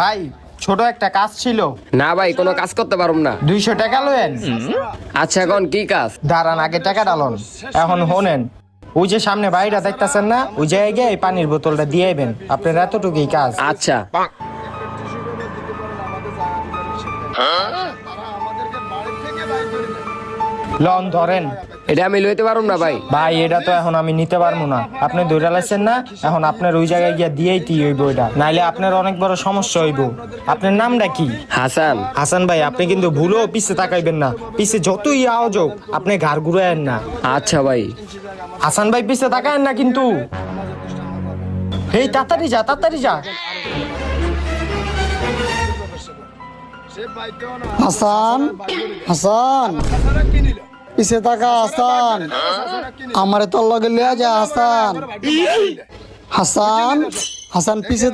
ভাই ছোট একটা কাজ ছিল। না ভাই কোনো কাজ করতে পারুম না। 200 টাকা লয়েন। আচ্ছা এখন কি কাজ? দাঁড়ান আগে টাকা ডালন। এখন হোনেন, ওই যে সামনে বাড়িটা দেখতেছেন না, ওই জায়গায় এই পানির বোতলটা দিয়ে আইবেন। আপনার এতটুকুই কাজ। আচ্ছা লন ধরেন। এটা আমি লইতে পারুম না ভাই। ভাই এটা তো এখন আমি নিতে পারবো না, আপনি ধরে লাইছেন না, এখন আপনার ওই জায়গায় গিয়ে দিয়েই হইব এটা, নাইলে আপনার অনেক বড় সমস্যা হইব। আপনার নামটা কি? হাসান। হাসান ভাই আপনি কিন্তু ভুলেও পিছে তাকাইবেন না, পিছে যতই আওয়াজ হোক আপনি ঘাড় ঘুরায়েন না। আচ্ছা ভাই। হাসান ভাই পিছে তাকায়েন না কিন্তু। এই তাড়াতাড়ি যা, তাড়াতাড়ি যা। হাসান, হাসান পিছে থাকা হাসান, আমারে তোর লগে লিয়া যা হাসান। হাসান, হাসান পিছে